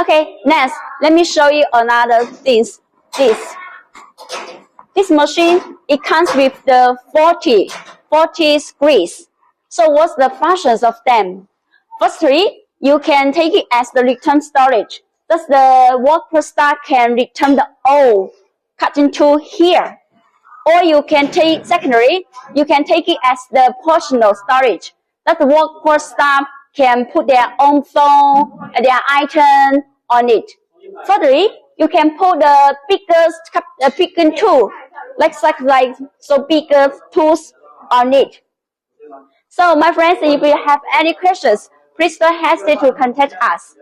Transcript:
Okay, next, let me show you another things. This machine, it comes with the 40 screens. So what's the functions of them? Firstly, you can take it as the return storage. Thus the work process can return the old cut into here. Or you can take, secondary, you can take it as the personal storage. That the workforce staff can put their own phone, their item on it. Thirdly, you can put the bigger tool, like so bigger tools on it. So my friends, if you have any questions, please don't hesitate to contact us.